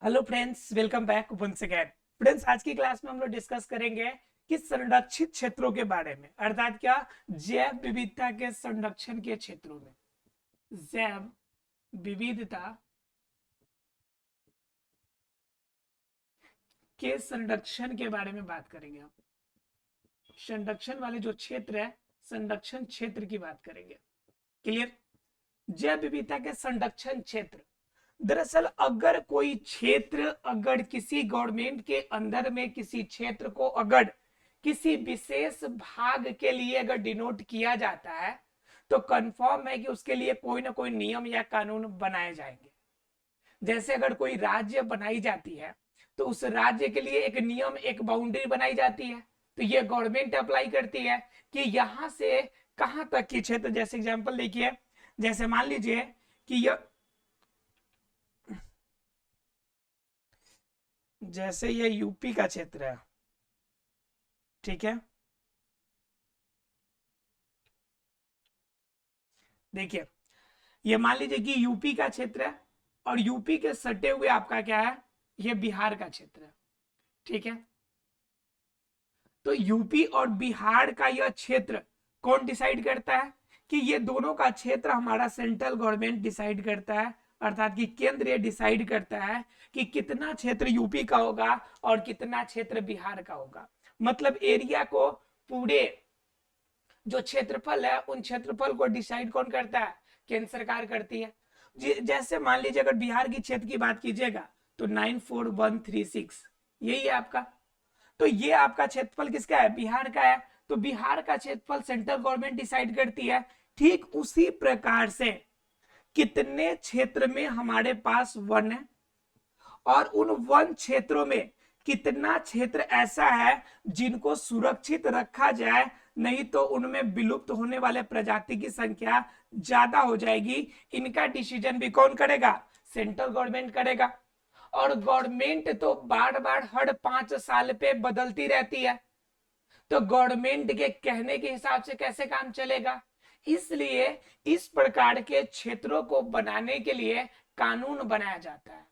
Hello friends, welcome back once again. Friends, आज की class में हम लोग डिस्कस करेंगे कि संरक्षित क्षेत्रों के बारे में, अर्थात क्या, जैव विविधता के संरक्षण के क्षेत्रों में जैव विविधता के संरक्षण के बारे में बात करेंगे। हम संरक्षण वाले जो क्षेत्र है, संरक्षण क्षेत्र की बात करेंगे। क्लियर? जैव विविधता के संरक्षण क्षेत्र, दरअसल अगर कोई क्षेत्र, अगर किसी गवर्नमेंट के अंदर में किसी क्षेत्र को अगर किसी विशेष भाग के लिए अगर डिनोट किया जाता है तो कंफर्म है कि उसके लिए कोई ना कोई नियम या कानून बनाए जाएंगे। जैसे अगर कोई राज्य बनाई जाती है तो उस राज्य के लिए एक नियम, एक बाउंड्री बनाई जाती है, तो ये गवर्नमेंट अप्लाई करती है कि यहां से कहां तक की क्षेत्र। जैसे एग्जांपल देखिए, जैसे मान लीजिए कि यह, जैसे ये यूपी का क्षेत्र है, ठीक है। देखिए, ये मान लीजिए कि यूपी का क्षेत्र है और यूपी के सटे हुए आपका क्या है, ये बिहार का क्षेत्र है, ठीक है। तो यूपी और बिहार का यह क्षेत्र कौन डिसाइड करता है? कि ये दोनों का क्षेत्र हमारा सेंट्रल गवर्नमेंट डिसाइड करता है, अर्थात कि केंद्र ये डिसाइड करता है कि कितना क्षेत्र यूपी का होगा और कितना क्षेत्र बिहार का होगा। मतलब एरिया को, पूरे जो क्षेत्रफल है, उन क्षेत्रफल को डिसाइड कौन करता है? केंद्र सरकार करती है। जैसे मान लीजिए अगर बिहार की क्षेत्र की बात कीजिएगा तो 94136 यही है आपका। तो ये आपका क्षेत्रफल किसका है? बिहार का है। तो बिहार का क्षेत्रफल सेंट्रल गवर्नमेंट डिसाइड करती है। ठीक उसी प्रकार से कितने क्षेत्र में हमारे पास वन है और उन वन क्षेत्रों में कितना क्षेत्र ऐसा है जिनको सुरक्षित रखा जाए, नहीं तो उनमें विलुप्त होने वाले प्रजाति की संख्या ज्यादा हो जाएगी। इनका डिसीजन भी कौन करेगा? सेंट्रल गवर्नमेंट करेगा। और गवर्नमेंट तो बार बार हर 5 साल पे बदलती रहती है, तो गवर्नमेंट के कहने के हिसाब से कैसे काम चलेगा? इसलिए इस प्रकार के क्षेत्रों को बनाने के लिए कानून बनाया जाता है।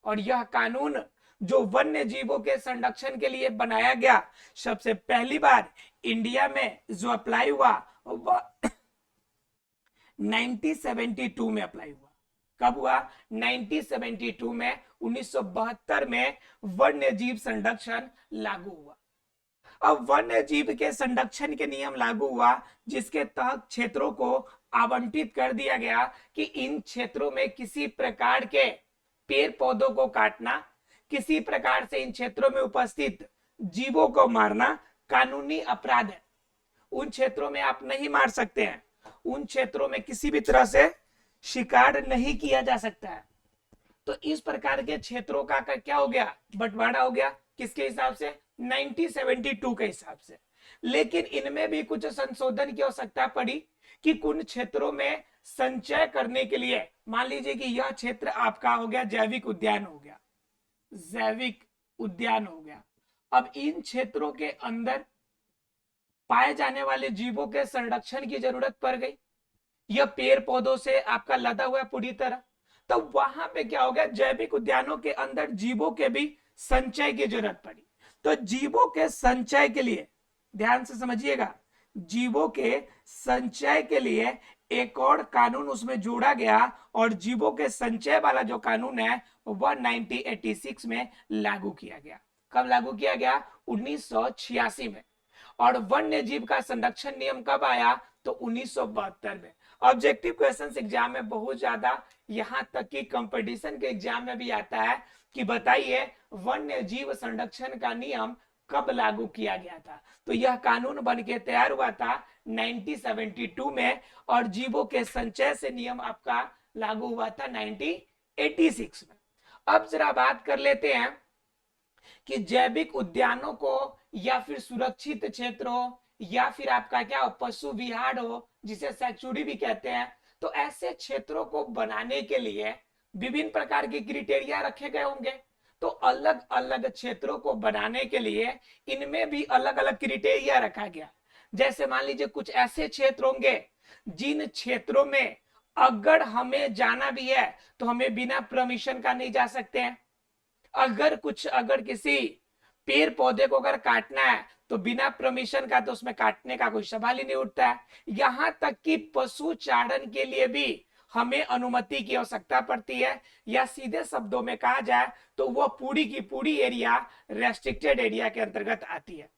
और यह कानून जो वन्य जीवों के संरक्षण के लिए बनाया गया, सबसे पहली बार इंडिया में जो अप्लाई हुआ वह 1972 में अप्लाई हुआ। कब हुआ? 1972 में। 1972 में वन्य जीव संरक्षण लागू हुआ। अब वन्य जीव के संरक्षण के नियम लागू हुआ, जिसके तहत क्षेत्रों को आवंटित कर दिया गया कि इन क्षेत्रों में किसी प्रकार के पेड़ पौधों को काटना, किसी प्रकार से इन क्षेत्रों में उपस्थित जीवों को मारना कानूनी अपराध है। उन क्षेत्रों में आप नहीं मार सकते हैं, उन क्षेत्रों में किसी भी तरह से शिकार नहीं किया जा सकता है। तो इस प्रकार के क्षेत्रों का क्या हो गया? बंटवारा हो गया। किसके हिसाब से? 1972 के हिसाब से। लेकिन इनमें भी कुछ संशोधन की आवश्यकता पड़ी कि कुछ क्षेत्रों में संचय करने के लिए, मान लीजिए कि यह क्षेत्र आपका हो गया जैविक उद्यान हो गया, जैविक उद्यान हो गया। अब इन क्षेत्रों के अंदर पाए जाने वाले जीवों के संरक्षण की जरूरत पड़ गई। यह पेड़ पौधों से आपका लदा हुआ पूरी तरह। तो वहां पे क्या हो गया? जैविक उद्यानों के अंदर जीवों के भी संचय की जरूरत पड़ी। तो जीवों के संचय के लिए, ध्यान से समझिएगा, जीवों के संचय के लिए एक और कानून उसमें जोड़ा गया और जीवों के संचय वाला जो कानून है वह 1986 में लागू किया गया। कब लागू किया गया? 1986 में। और वन्य जीव का संरक्षण नियम कब आया? तो 1972 में। ऑब्जेक्टिव क्वेश्चंस एग्जाम में बहुत ज्यादा, यहां तक कि कंपटीशन के एग्जाम में भी आता है कि बताइए वन्य जीव संरक्षण का नियम कब लागू किया गया था। तो यह कानून बन के तैयार हुआ था 1972 में और जीवों के संचय से नियम आपका लागू हुआ था 1986 में। अब जरा बात कर लेते हैं कि जैविक उद्यानों को या फिर सुरक्षित क्षेत्र हो या फिर आपका क्या हो, पशु विहार हो, जिसे सैंक्चुरी भी कहते हैं, तो ऐसे क्षेत्रों को बनाने के लिए विभिन्न प्रकार के क्राइटेरिया रखे गए होंगे। तो अलग अलग क्षेत्रों को बनाने के लिए इनमें भी अलग अलग क्राइटेरिया रखा गया। जैसे मान लीजिए कुछ ऐसे क्षेत्र होंगे जिन क्षेत्रों में अगर हमें जाना भी है तो हमें बिना परमिशन का नहीं जा सकते हैं। अगर किसी पेड़ पौधे को अगर काटना है तो बिना परमिशन का तो उसमें काटने का कोई सवाल ही नहीं उठता है। यहां तक कि पशु चारण के लिए भी हमें अनुमति की आवश्यकता पड़ती है, या सीधे शब्दों में कहा जाए तो वो पूरी की पूरी एरिया रेस्ट्रिक्टेड एरिया के अंतर्गत आती है।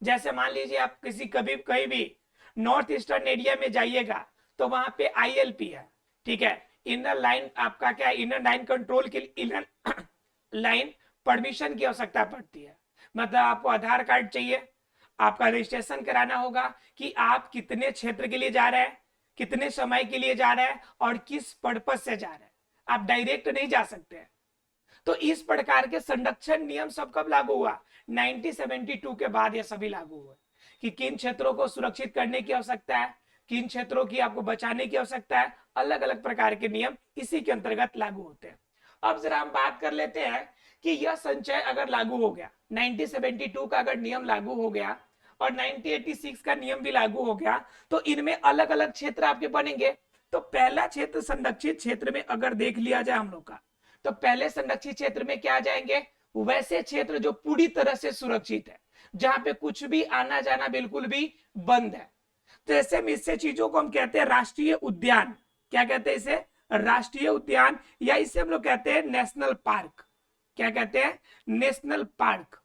जैसे मान लीजिए आप कहीं भी नॉर्थ ईस्टर्न एरिया में जाइएगा तो वहां पे आईएलपी है, ठीक है, इनर लाइन आपका क्या, इनर लाइन कंट्रोल के लिए इनर लाइन परमिशन की आवश्यकता पड़ती है। मतलब आपको आधार कार्ड चाहिए, आपका रजिस्ट्रेशन कराना होगा कि आप कितने क्षेत्र के लिए जा रहे हैं, कितने समय के लिए जा रहे हैं और किस पर्पज से जा रहे हैं। आप डायरेक्ट नहीं जा सकते हैं। तो इस प्रकार के संरक्षण नियम सब कब लागू हुआ? 1972 के बाद ये सभी लागू हुए कि किन क्षेत्रों को सुरक्षित करने की आवश्यकता है, किन क्षेत्रों की आपको बचाने की आवश्यकता है। अलग अलग प्रकार के नियम इसी के अंतर्गत लागू होते हैं। अब जरा हम बात कर लेते हैं कि यह संचय अगर लागू हो गया, 1972 का अगर नियम लागू हो गया और 1986 का नियम भी लागू हो गया, तो इनमें अलग अलग क्षेत्र आपके बनेंगे। तो पहला क्षेत्र संरक्षित क्षेत्र में अगर देख लिया जाए हम लोग का, तो पहले संरक्षित क्षेत्र में क्या आ जाएंगे? वैसे क्षेत्र जो पूरी तरह से सुरक्षित है, जहां पे कुछ भी आना जाना बिल्कुल भी बंद है। तो ऐसे में इससे चीजों को हम कहते हैं राष्ट्रीय उद्यान। क्या कहते हैं इसे? राष्ट्रीय उद्यान, या इसे हम लोग कहते हैं नेशनल पार्क। क्या कहते हैं? नेशनल पार्क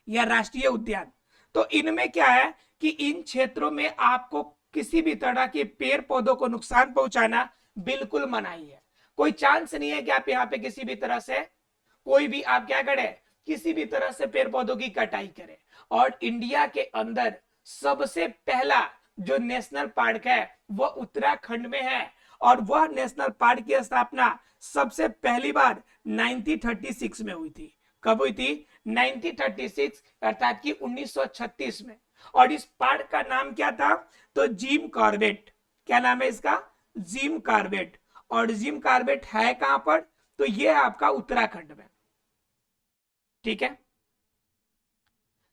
या राष्ट्रीय उद्यान। तो इनमें क्या है कि इन क्षेत्रों में आपको किसी भी तरह के पेड़ पौधों को नुकसान पहुंचाना बिल्कुल मनाही है। कोई चांस नहीं है कि आप यहाँ पे किसी भी तरह से कोई भी आप क्या करें, किसी भी तरह से पेड़ पौधों की कटाई करें। और इंडिया के अंदर सबसे पहला जो नेशनल पार्क है वह उत्तराखंड में है, और वह नेशनल पार्क की स्थापना सबसे पहली बार 1936 में हुई थी। कब हुई थी? 1936 अर्थात कि 1936 में। और इस पार्क का नाम क्या था? तो जिम कॉर्बेट। क्या नाम है इसका? Jim Corbett. और जिम कॉर्बेट है कहां पर? तो ये है आपका उत्तराखंड में, ठीक है।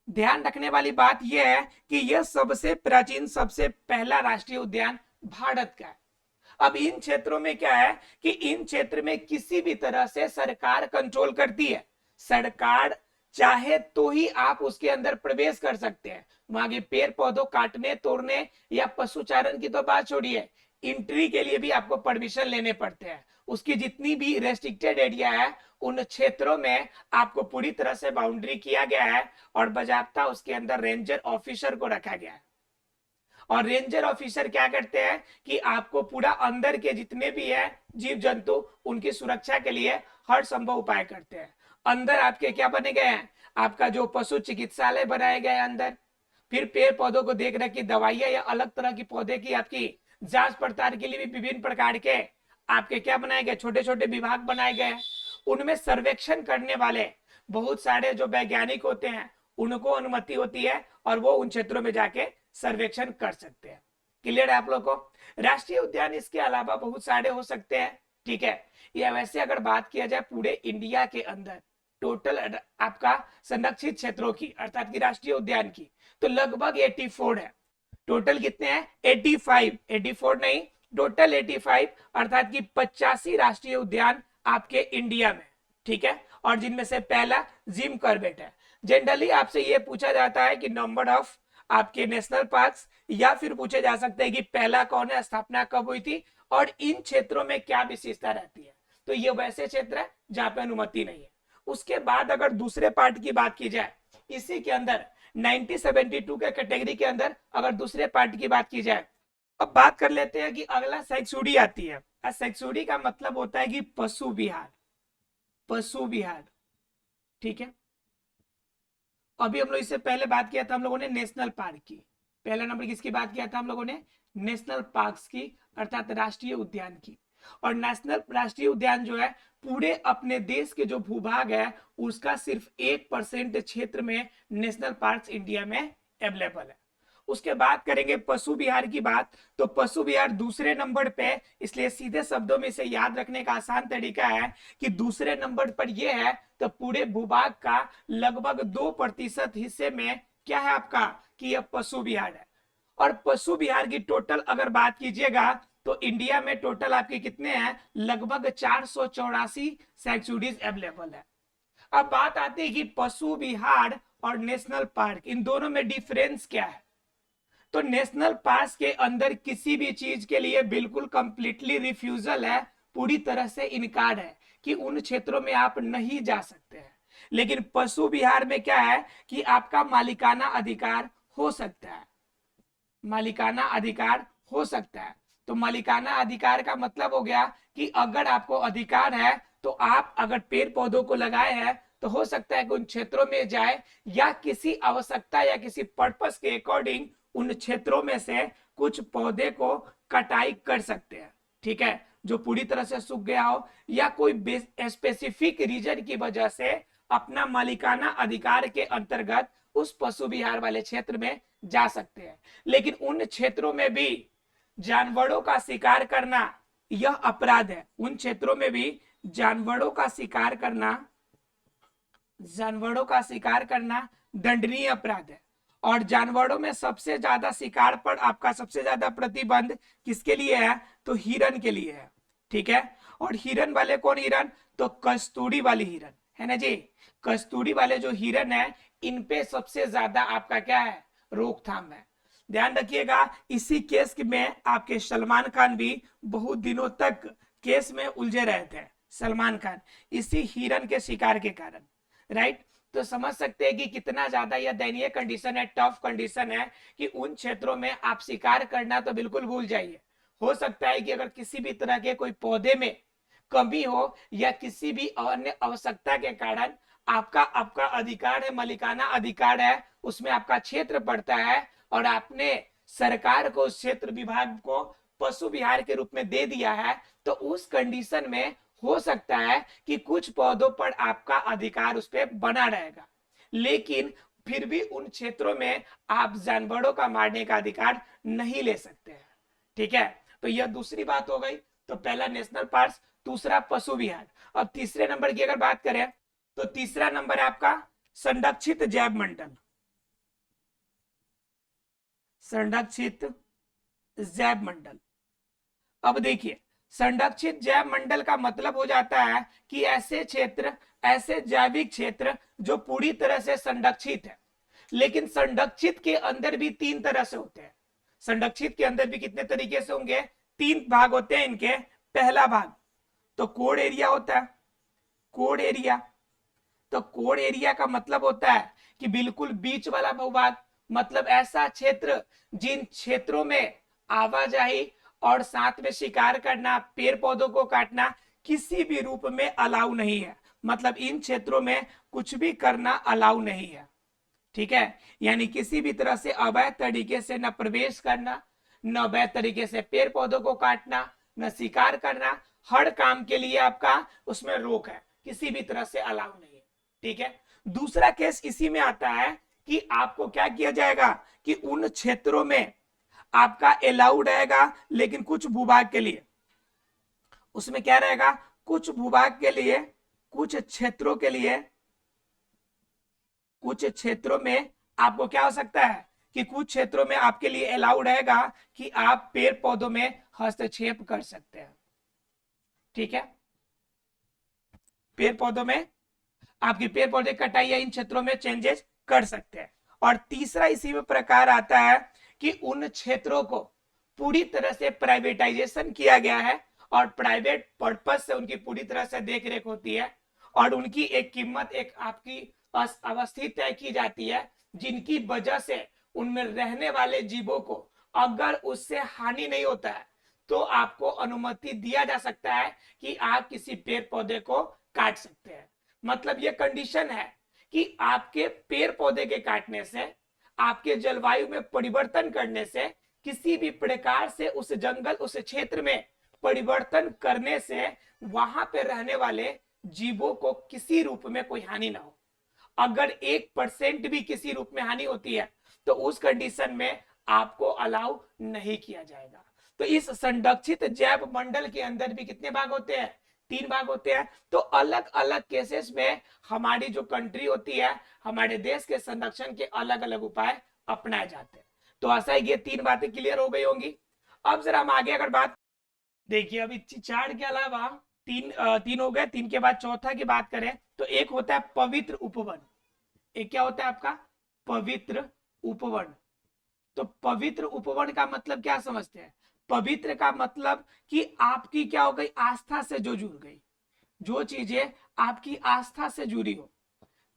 ध्यान रखने वाली बात यह है कि यह सबसे प्राचीन, सबसे पहला राष्ट्रीय उद्यान भारत का है। अब इन क्षेत्रों में क्या है कि इन क्षेत्र में किसी भी तरह से सरकार कंट्रोल करती है। सरकार चाहे तो ही आप उसके अंदर प्रवेश कर सकते हैं। वहां के पेड़ पौधों काटने, तोड़ने या पशुचारण की तो बात छोड़िए, एंट्री के लिए भी आपको परमिशन लेने पड़ते हैं। उसकी जितनी भी रेस्ट्रिक्टेड एरिया है उन क्षेत्रों में आपको पूरी तरह से बाउंड्री किया गया है, और बाजाबता उसके अंदर रेंजर ऑफिसर को रखा गया है। और रेंजर ऑफिसर क्या करते हैं कि आपको पूरा अंदर के जितने भी है जीव जंतु उनकी सुरक्षा के लिए हर संभव उपाय करते हैं। अंदर आपके क्या बने गए हैं? आपका जो पशु चिकित्सालय बनाए गए हैं अंदर, फिर पेड़ पौधों को देख रेख की दवाइयां या अलग तरह की पौधे की आपकी जांच पड़ताल के लिए भी विभिन्न प्रकार के आपके क्या बनाए गए? छोटे छोटे विभाग बनाए गए। उनमें सर्वेक्षण करने वाले बहुत सारे जो वैज्ञानिक होते हैं उनको अनुमति होती है, और वो उन क्षेत्रों में जाके सर्वेक्षण कर सकते हैं। क्लियर है आप लोग को? राष्ट्रीय उद्यान इसके अलावा बहुत सारे हो सकते हैं, ठीक है। या वैसे अगर बात किया जाए पूरे इंडिया के अंदर टोटल आपका संरक्षित क्षेत्रों की अर्थात कि राष्ट्रीय उद्यान की, तो लगभग 84 है। टोटल कितने हैं? 85, 84 नहीं, टोटल 85 अर्थात कि 85 राष्ट्रीय उद्यान आपके इंडिया में, ठीक है। और जिनमें से पहला जिम कॉर्बेट है। जनरली आपसे यह पूछा जाता है कि नंबर ऑफ आपके नेशनल पार्क्स, या फिर पूछे जा सकते हैं कि पहला कौन है, स्थापना कब हुई थी, और इन क्षेत्रों में क्या विशेषता रहती है। तो ये वैसे क्षेत्र है जहां पे अनुमति नहीं है। उसके बाद अगर दूसरे पार्ट की बात की जाए, इसी के अंदर 1972 के कैटेगरी के अंदर अगर दूसरे पार्ट की बात की जाए, अब बात कर लेते हैं कि अगला सेक्सुडी आती है। सेक्सुडी का मतलब होता है कि पशु विहार। पशु विहार, ठीक है। अभी हम लोग इससे पहले बात किया था हम लोगों ने नेशनल पार्क की। पहला नंबर किसकी बात किया था हम लोगों ने? नेशनल पार्क्स की अर्थात राष्ट्रीय उद्यान की। और नेशनल राष्ट्रीय उद्यान जो है पूरे अपने देश के जो भूभाग है उसका सिर्फ 1% क्षेत्र में नेशनल पार्क्स इंडिया में अवेलेबल है। उसके बाद करेंगे पशु विहार की बात। तो पशु विहार दूसरे नंबर पे, इसलिए सीधे शब्दों में इसे याद रखने का आसान तरीका है कि दूसरे नंबर पर यह है तो पूरे भूभाग का लगभग 2% हिस्से में क्या है आपका कि यह पशु विहार है। और पशु विहार की टोटल अगर बात कीजिएगा तो इंडिया में टोटल आपके कितने हैं? लगभग 484 सैंक्चुरीज अवेलेबल है। अब बात आती है कि पशु विहार और नेशनल पार्क, इन दोनों में डिफरेंस क्या है। तो नेशनल पार्क के अंदर किसी भी चीज के लिए बिल्कुल कंप्लीटली रिफ्यूजल है, पूरी तरह से इनकार है कि उन क्षेत्रों में आप नहीं जा सकते हैं। लेकिन पशु विहार में क्या है कि आपका मालिकाना अधिकार हो सकता है, मालिकाना अधिकार हो सकता है। तो मालिकाना अधिकार का मतलब हो गया कि अगर आपको अधिकार है तो आप अगर पेड़ पौधों को लगाए हैं तो हो सकता है कि उन क्षेत्रों में जाए या किसी आवश्यकता या किसी पर्पस के अकॉर्डिंग उन क्षेत्रों में से कुछ पौधे को कटाई कर सकते हैं, ठीक है, जो पूरी तरह से सूख गया हो या कोई स्पेसिफिक रीजन की वजह से अपना मालिकाना अधिकार के अंतर्गत उस पशु विहार वाले क्षेत्र में जा सकते हैं। लेकिन उन क्षेत्रों में भी जानवरों का शिकार करना यह अपराध है। उन क्षेत्रों में भी जानवरों का शिकार करना दंडनीय अपराध है। और जानवरों में सबसे ज्यादा शिकार पर आपका सबसे ज्यादा प्रतिबंध किसके लिए है, तो हिरन के लिए है, ठीक है। और हिरन वाले कौन हिरन, तो कस्तूरी वाली हिरन है ना जी। कस्तूरी वाले जो हिरन है इन पे सबसे ज्यादा आपका क्या है, रोकथाम है। ध्यान रखिएगा, इसी केस में आपके सलमान खान भी बहुत दिनों तक केस में उलझे रहे थे, सलमान खान, इसी हिरन के शिकार के कारण, राइट। तो समझ सकते हैं कि कितना ज्यादा यह दयनीय कंडीशन है, टफ कंडीशन है कि उन क्षेत्रों में आप शिकार करना तो बिल्कुल भूल जाइए। हो सकता है कि अगर किसी भी तरह के कोई पौधे में कमी हो या किसी भी अन्य आवश्यकता के कारण आपका अधिकार है, मालिकाना अधिकार है, उसमें आपका क्षेत्र पड़ता है और आपने सरकार को उस क्षेत्र विभाग को पशु विहार के रूप में दे दिया है, तो उस कंडीशन में हो सकता है कि कुछ पौधों पर आपका अधिकार उस पर बना रहेगा, लेकिन फिर भी उन क्षेत्रों में आप जानवरों का मारने का अधिकार नहीं ले सकते हैं, ठीक है। तो यह दूसरी बात हो गई। तो पहला नेशनल पार्क, दूसरा पशु विहार। अब तीसरे नंबर की अगर बात करें तो तीसरा नंबर है आपका संरक्षित जैव मंडल। संरक्षित जैव मंडल, अब देखिए संरक्षित जैव मंडल का मतलब हो जाता है कि ऐसे क्षेत्र, ऐसे जैविक क्षेत्र जो पूरी तरह से संरक्षित है। लेकिन संरक्षित के अंदर भी तीन तरह से होते हैं। संरक्षित के अंदर भी कितने तरीके से होंगे, तीन भाग होते हैं इनके। पहला भाग तो कोर एरिया होता है, कोर एरिया। तो कोर एरिया का मतलब होता है कि बिल्कुल बीच वाला भूभाग, मतलब ऐसा क्षेत्र जिन क्षेत्रों में आवाजाही और साथ में शिकार करना, पेड़ पौधों को काटना किसी भी रूप में अलाउ नहीं है। मतलब इन क्षेत्रों में कुछ भी करना अलाउ नहीं है, ठीक है। यानी किसी भी तरह से अवैध तरीके से न प्रवेश करना, न अवैध तरीके से पेड़ पौधों को काटना, न शिकार करना, हर काम के लिए आपका उसमें रोक है, किसी भी तरह से अलाउ नहीं है, ठीक है। दूसरा केस इसी में आता है कि आपको क्या किया जाएगा कि उन क्षेत्रों में आपका अलाउड रहेगा, लेकिन कुछ भूभाग के लिए उसमें क्या रहेगा, कुछ भूभाग के लिए, कुछ क्षेत्रों के लिए, कुछ क्षेत्रों में आपको क्या हो सकता है कि कुछ क्षेत्रों में आपके लिए अलाउड रहेगा कि आप पेड़ पौधों में हस्तक्षेप कर सकते हैं, ठीक है। पेड़ पौधों में आपकी पेड़ पौधे कटाई या इन क्षेत्रों में चेंजेस कर सकते हैं। और तीसरा इसी में प्रकार आता है कि उन क्षेत्रों को पूरी तरह से प्राइवेटाइजेशन किया गया है और प्राइवेट पर्पस से उनकी पूरी तरह से देखरेख होती है और उनकी एक कीमत, एक आपकी अवस्थित तय की जाती है, जिनकी वजह से उनमें रहने वाले जीवों को अगर उससे हानि नहीं होता है तो आपको अनुमति दिया जा सकता है कि आप किसी पेड़ पौधे को काट सकते हैं। मतलब ये कंडीशन है कि आपके पेड़ पौधे के काटने से, आपके जलवायु में परिवर्तन करने से, किसी भी प्रकार से उस जंगल, उस क्षेत्र में परिवर्तन करने से वहां पे रहने वाले जीवों को किसी रूप में कोई हानि ना हो। अगर 1% भी किसी रूप में हानि होती है तो उस कंडीशन में आपको अलाउ नहीं किया जाएगा। तो इस संरक्षित जैव मंडल के अंदर भी कितने भाग होते हैं, 3 भाग होते हैं। तो अलग अलग केसेस में हमारी जो कंट्री होती है, हमारे देश के संरक्षण के अलग अलग उपाय अपनाए जाते हैं। तो आशा है ये 3 बातें क्लियर हो गई होंगी। अब जरा हम आगे अगर बात देखिए, अभी चार्ट के अलावा तीन हो गए। तीन के बाद चौथा की बात करें तो एक होता है पवित्र उपवन। एक क्या होता है आपका? पवित्र उपवन। तो पवित्र उपवन का मतलब क्या समझते हैं? पवित्र का मतलब कि आपकी क्या हो गई? आस्था से जो जुड़ गई, जो चीजें आपकी आस्था से जुड़ी हो।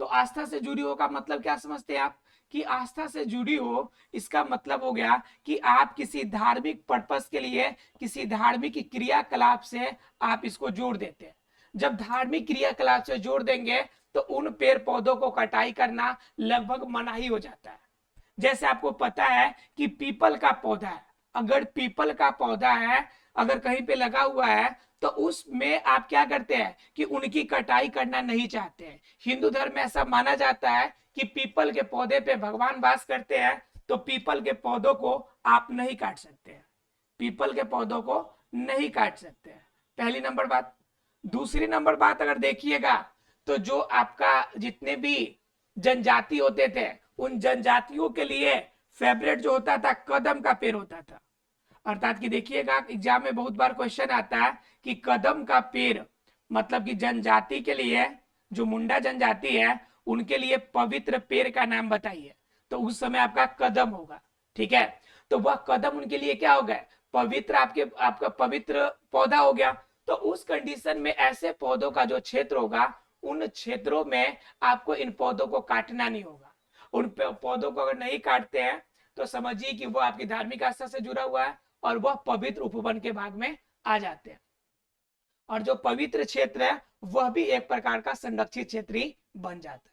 तो आस्था से जुड़ी हो का मतलब क्या समझते हैं आप? कि आस्था से जुड़ी हो, इसका मतलब हो गया कि आप किसी धार्मिक पर्पस के लिए, किसी धार्मिक क्रियाकलाप से आप इसको जोड़ देते हैं। जब धार्मिक क्रियाकलाप से जोड़ देंगे तो उन पेड़ पौधों को कटाई करना लगभग मना ही हो जाता है। जैसे आपको पता है कि पीपल का पौधा है, अगर पीपल का पौधा है अगर कहीं पे लगा हुआ है तो उसमें आप क्या करते हैं कि उनकी कटाई करना नहीं चाहते हैं। हिंदू धर्म में ऐसा माना जाता है कि पीपल के पौधे पे भगवान वास करते हैं, तो पीपल के पौधों को आप नहीं काट सकते हैं। पीपल के पौधों को नहीं काट सकते हैं, पहली नंबर बात। दूसरी नंबर बात अगर देखिएगा तो जो आपका जितने भी जनजाति होते थे, उन जनजातियों के लिए फेवरेट जो होता था कदम का पेड़ होता था। अर्थात कि देखिएगा एग्जाम में बहुत बार क्वेश्चन आता है कि कदम का पेड़ मतलब कि जनजाति के लिए, जो मुंडा जनजाति है उनके लिए पवित्र पेड़ का नाम बताइए, तो उस समय आपका कदम होगा। ठीक है, तो वह कदम उनके लिए क्या हो गया? पवित्र, आपका पवित्र पौधा हो गया। तो उस कंडीशन में ऐसे पौधों का जो क्षेत्र होगा, उन क्षेत्रों में आपको इन पौधों को काटना नहीं होगा। उन पौधों को अगर नहीं काटते हैं तो समझिए कि वो आपकी धार्मिक आस्था से जुड़ा हुआ है और वह पवित्र उपवन के भाग में आ जाते हैं। और जो पवित्र क्षेत्र है वह भी एक प्रकार का संरक्षित क्षेत्र ही बन जाता है।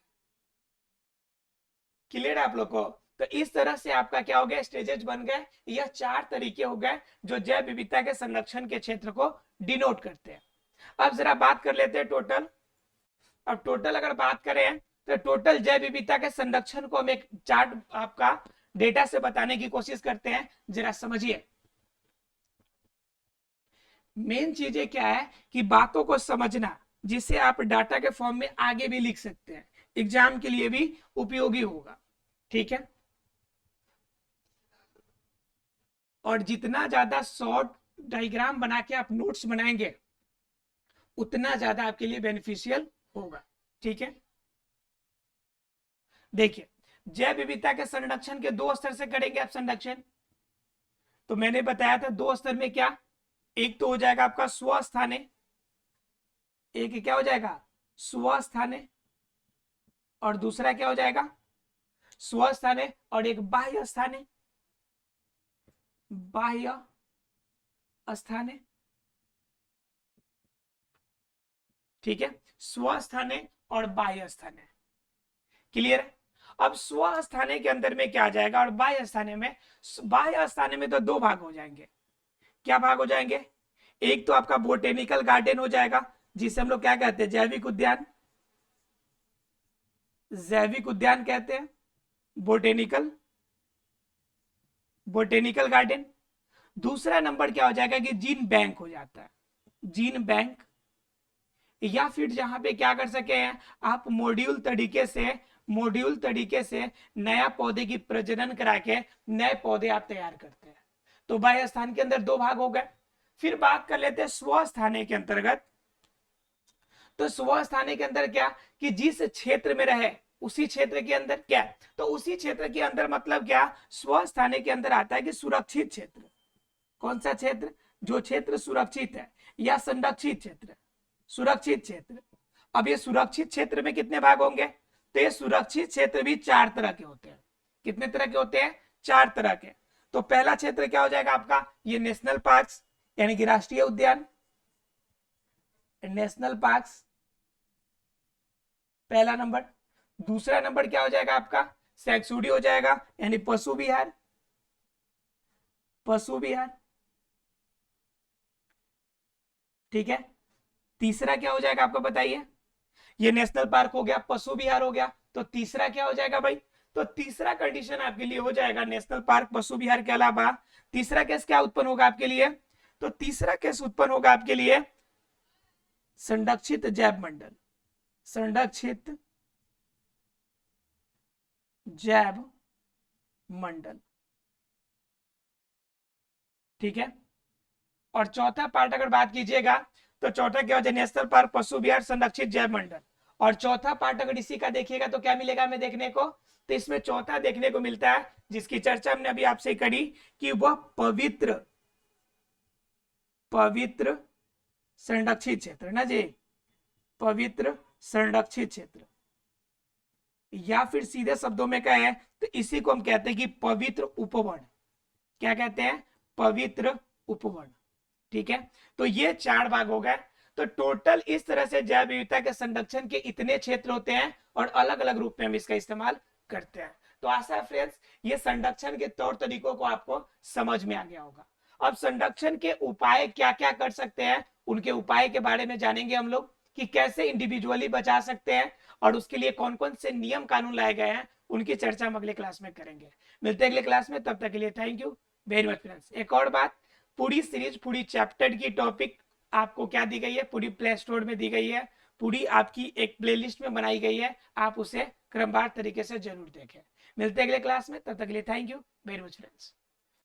क्लियर है आप लोग को? तो इस तरह से आपका क्या हो गया? स्टेजेस बन गए। यह 4 तरीके हो गए जो जैव विविधता के संरक्षण के क्षेत्र को डिनोट करते हैं। अब जरा बात कर लेते हैं टोटल। अब टोटल अगर बात करें तो टोटल जैव विविधता के संरक्षण को हम एक चार्ट आपका डेटा से बताने की कोशिश करते हैं, जरा समझिए। मेन चीजें क्या है कि बातों को समझना, जिसे आप डाटा के फॉर्म में आगे भी लिख सकते हैं, एग्जाम के लिए भी उपयोगी होगा। ठीक है, और जितना ज्यादा शॉर्ट डायग्राम बना के आप नोट्स बनाएंगे उतना ज्यादा आपके लिए बेनिफिशियल होगा। ठीक है, देखिए जैव विविधता के संरक्षण के 2 स्तर से करेंगे आप संरक्षण। तो मैंने बताया था 2 स्तर में क्या, एक तो हो जाएगा आपका स्वस्थाने, एक क्या हो जाएगा? स्वस्थाने, और दूसरा क्या हो जाएगा? स्वस्थाने, और एक बाह्य स्थाने, बाह्य स्थाने। ठीक है, स्वस्थाने और बाह्य स्थाने। क्लियर है? अब स्वस्थाने के अंदर में क्या आ जाएगा और बाह्य स्थाने में? बाह्य स्थाने में तो 2 भाग हो जाएंगे। क्या भाग हो जाएंगे? एक तो आपका बोटेनिकल गार्डन हो जाएगा, जिसे हम लोग क्या कहते हैं? जैविक उद्यान। जैविक उद्यान कहते हैं, बोटेनिकल, बोटेनिकल गार्डन। दूसरा नंबर क्या हो जाएगा कि जीन बैंक हो जाता है, जीन बैंक। या फिर जहां पे क्या कर सके हैं आप, मॉड्यूल तरीके से नया पौधे की प्रजनन करा के नए पौधे आप तैयार करते हैं। तो बाह्य स्थान के अंदर 2 भाग हो गए। फिर बात कर लेते हैं स्वस्थाने के अंतर्गत। तो स्वस्थाने के अंदर क्या कि जिस क्षेत्र में रहे उसी क्षेत्र के अंदर क्या, तो उसी क्षेत्र के अंदर मतलब क्या, स्वस्थाने के अंदर आता है कि सुरक्षित क्षेत्र। कौन सा क्षेत्र? जो क्षेत्र सुरक्षित है या संरक्षित क्षेत्र, सुरक्षित क्षेत्र। अब ये सुरक्षित क्षेत्र में कितने भाग होंगे? तो ये सुरक्षित क्षेत्र भी 4 तरह के होते हैं। कितने तरह के होते हैं? 4 तरह के। तो पहला क्षेत्र क्या हो जाएगा आपका? ये नेशनल पार्क्स, यानी कि राष्ट्रीय उद्यान, नेशनल पार्क्स पहला नंबर। दूसरा नंबर क्या हो जाएगा आपका? सैक्सुडी हो जाएगा, यानी पशु विहार, पशु विहार। ठीक है, तीसरा क्या हो जाएगा आपको बताइए? ये नेशनल पार्क हो गया, पशु विहार हो गया, तो तीसरा क्या हो जाएगा भाई? तो तीसरा कंडीशन आपके लिए हो जाएगा नेशनल पार्क, पशु विहार के अलावा तीसरा केस क्या उत्पन्न होगा आपके लिए? तो तीसरा केस उत्पन्न होगा आपके लिए संरक्षित जैव मंडल, संरक्षित जैव मंडल। ठीक है, और चौथा पार्ट अगर बात कीजिएगा तो चौथा क्या हो जाए, नेशनल पार्क, पशु विहार, संरक्षित जैव मंडल। और चौथा पार्ट अगर इसी का देखिएगा तो क्या मिलेगा हमें देखने को, तो इसमें चौथा देखने को मिलता है जिसकी चर्चा हमने अभी आपसे करी कि वह पवित्र पवित्र संरक्षित क्षेत्र ना जी, पवित्र संरक्षित क्षेत्र, या फिर सीधे शब्दों में क्या है तो इसी को हम कहते हैं कि पवित्र उपवन। क्या कहते हैं, पवित्र उपवन। ठीक है, तो ये 4 भाग हो गए। तो टोटल इस तरह से जैव विविधता के संरक्षण के इतने क्षेत्र होते हैं और अलग अलग रूप में हम इसका इस्तेमाल करते हैं। तो आशा है फ्रेंड्स ये संरक्षण के तौर तरीकों को आपको समझ में आ गया होगा। अब संरक्षण के उपाय क्या क्या कर सकते हैं, उनके उपाय के बारे में जानेंगे हम लोग कि कैसे इंडिविजुअली बचा सकते हैं और उसके लिए कौन कौन से नियम कानून लाए गए हैं, उनकी चर्चा हम अगले क्लास में करेंगे। मिलते हैं अगले क्लास में, तब तक के लिए thank you very much friends. एक और बात, पूरी सीरीज पूरी चैप्टर की टॉपिक आपको क्या दी गई है, पूरी प्ले स्टोर में दी गई है, पूरी आपकी एक प्लेलिस्ट में बनाई गई है, आप उसे क्रमवार तरीके से जरूर देखें। मिलते हैं अगले क्लास में, तब तक के लिए thank you very much friends.